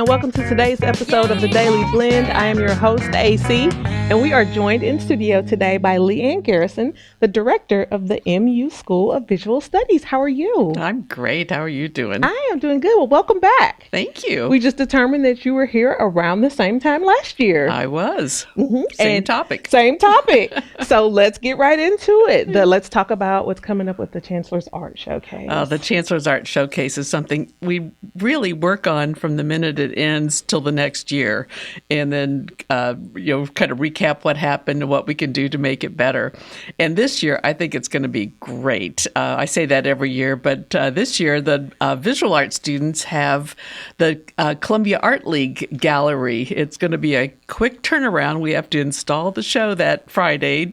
and welcome to today's episode of The Daily Blend. I am your host, AC, and we are joined in studio today by Lee Ann Garrison, the director of the MU School of Visual Studies. How are you? I'm great. How are you doing? I am doing good. Well, welcome back. Thank you. We just determined that you were here around the same time last year. I was. Same topic. Same topic. So let's get right into it. Let's talk about what's coming up with the Chancellor's Art Showcase. The Chancellor's Art Showcase is something we really work on from the minute it ends till the next year, and then kind of recap what happened and what we can do to make it better. And this year, I think it's going to be great. I say that every year, but this year the visual art students have the Columbia Art League Gallery. It's going to be a quick turnaround. We have to install the show that Friday,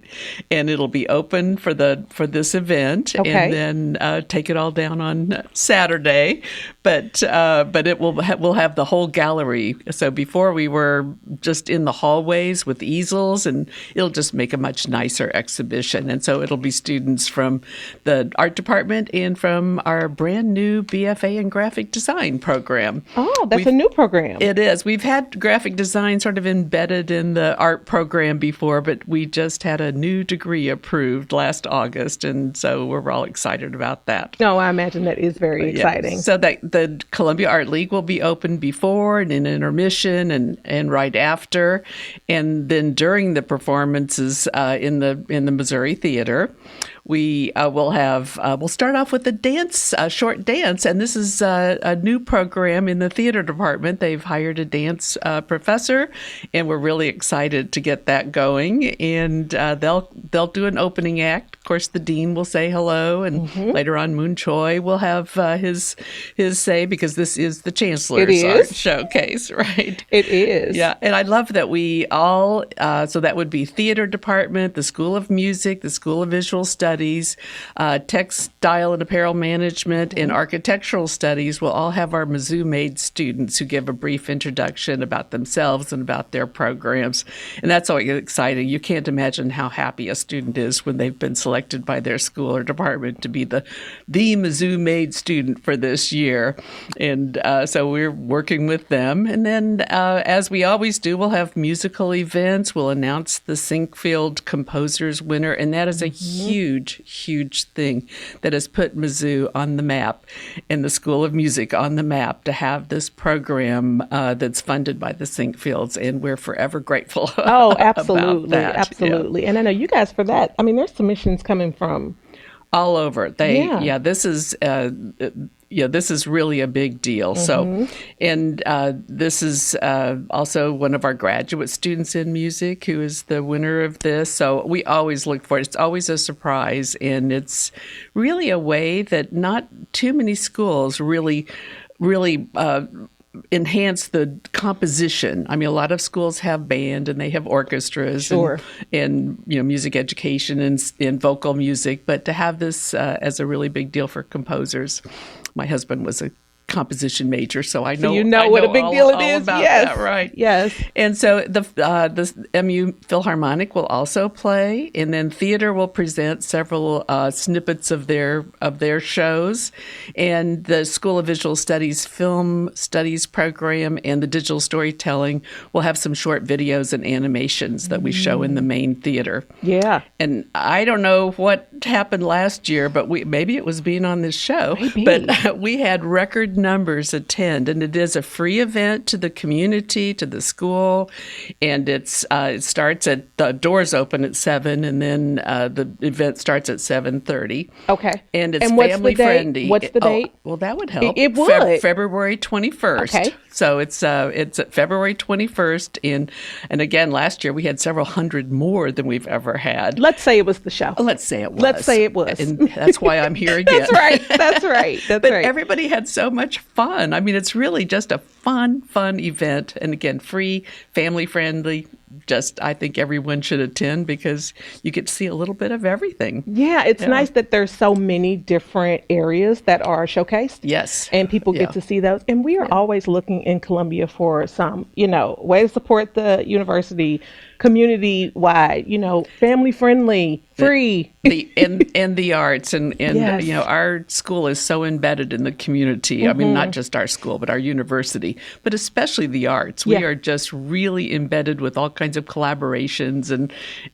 and it'll be open for this event, and then take it all down on Saturday. But we'll have the whole gallery. So before we were just in the hallways with easels, and it'll just make a much nicer exhibition. And so it'll be students from the art department and from our brand new BFA in graphic design program. Oh, that's a new program. It is. We've had graphic design sort of embedded in the art program before, but we just had a new degree approved last August, and so we're all excited about that. No, I imagine that is very exciting. So that the Columbia Art League will be open before and in intermission and right after, and then during the performances in the Missouri Theater. We'll start off with a short dance, and this is a new program in the theater department. They've hired a dance professor, and we're really excited to get that going. And they'll do an opening act. Of course, the dean will say hello, and later on, Moon Choi will have his say, because this is the Chancellor's Art Showcase, right? It is. Yeah, and I love that we all. So that would be theater department, the School of Music, the School of Visual Studies, textile and apparel management, and architectural studies will all have our Mizzou-made students who give a brief introduction about themselves and about their programs. And that's always exciting. You can't imagine how happy a student is when they've been selected by their school or department to be the Mizzou-made student for this year. And so we're working with them. And then, as we always do, we'll have musical events. We'll announce the Sinkfield Composers winner, and that is a huge thing that has put Mizzou on the map and the School of Music on the map to have this program that's funded by the Sinkfields, and we're forever grateful. Oh, absolutely, about that. absolutely. Yeah. And I know you guys for that. I mean, there's submissions coming from all over. This is really a big deal. So, and this is also one of our graduate students in music who is the winner of this. So we always look for it. It's always a surprise, and it's really a way that not too many schools really enhance the composition. I mean, a lot of schools have band and they have orchestras and music education and vocal music, but to have this as a really big deal for composers. My husband was a composition major, so I know what a big deal it is. About yes, that, right? Yes. And so the MU Philharmonic will also play, and then theater will present several snippets of their shows, and the School of Visual Studies Film Studies program and the digital storytelling will have some short videos and animations that we show in the main theater. Yeah. And I don't know what happened last year, but maybe it was being on this show. Maybe. But we had record numbers attend, and it is a free event to the community, to the school, and it starts at the doors open at 7, and then the event starts at 7:30. Okay, and it's what's family the date? friendly. What's the date? Well, that would help. It would. February 21st. Okay. So it's at February 21st, and again, last year we had several hundred more than we've ever had. Let's say it was the show. Let's say it was. Let's say it was. And that's why I'm here again. That's right. But everybody had so much fun. I mean, it's really just a fun event. And again, free, family friendly. I think everyone should attend because you get to see a little bit of everything. Yeah, it's nice that there's so many different areas that are showcased. Yes. And people get to see those. And we are always looking in Columbia for some, way to support the university community-wide, family-friendly Free. and the arts and Yes. our school is so embedded in the community. I mean, not just our school, but our university, but especially the arts. We are just really embedded with all kinds of collaborations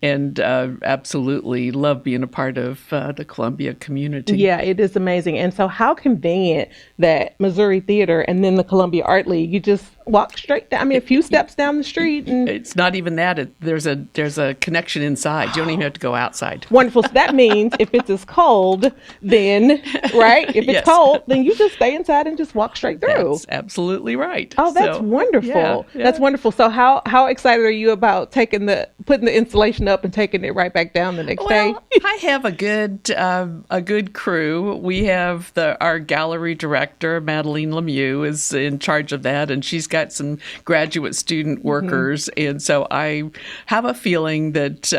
and absolutely love being a part of the Columbia community. Yeah, it is amazing. And so how convenient that Missouri Theater and then the Columbia Art League, you just walk straight down, I mean, a few steps down the street. And It's not even that. There's a connection inside. You don't even have to go outside. wonderful. So that means if it's as cold, then, right? If it's Yes. cold, then you just stay inside and just walk straight through. That's absolutely right. Oh, that's So, wonderful. yeah. That's wonderful. So how excited are you about putting the installation up and taking it right back down the next day? Well, I have a good crew. We have our gallery director, Madeline Lemieux, is in charge of that, and she's got some graduate student workers, and so I have a feeling that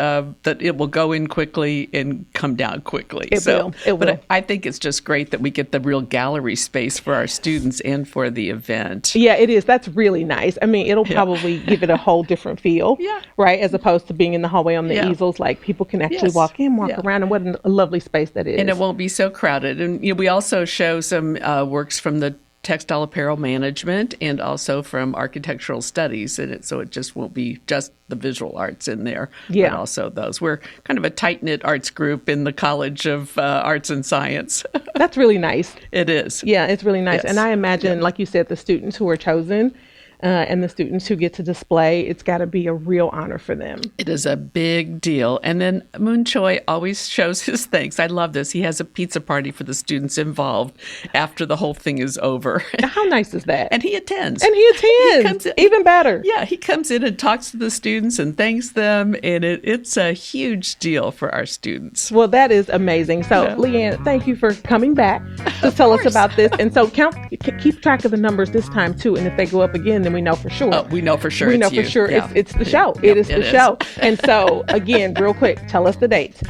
it will go in quickly and come down quickly. It will. But I think it's just great that we get the real gallery space for our students and for the event. Yeah, it is. That's really nice. I mean, it'll probably give it a whole different feel, Yeah. right? As opposed to being in the hallway on the Yeah. easels, like people can actually Yes. walk in, walk Yeah. around, and what a lovely space that is. And it won't be so crowded. And we also show some works from the textile apparel management and also from architectural studies in it. So it just won't be just the visual arts in there, Yeah. but also those. We're kind of a tight-knit arts group in the College of Arts and Science. That's really nice. It is. Yeah, it's really nice. Yes. And I imagine, like you said, the students who are chosen and the students who get to display, it's got to be a real honor for them. It is a big deal. And then Moon Choi always shows his thanks. I love this. He has a pizza party for the students involved after the whole thing is over. Now, how nice is that? And he attends. And he attends. comes in- Even better. Yeah, he comes in and talks to the students and thanks them, and it's a huge deal for our students. Well, that is amazing. So, Yeah. Lee Ann, thank you for coming back to tell us about this. And so, keep track of the numbers this time too. And if they go up again, then we know for sure. Oh, we know for sure. We it's know for you. sure Yeah. it's the show. Yeah, It is the is. show. And so, again, real quick, tell us the dates.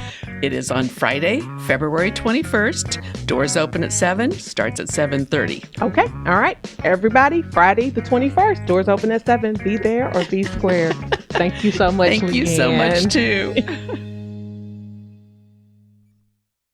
It is on Friday, February 21st. Doors open at 7, starts at 7:30. Okay. All right. Everybody, Friday the 21st. Doors open at 7. Be there or be square. Thank you so much. Thank you Lee so Ann. much too.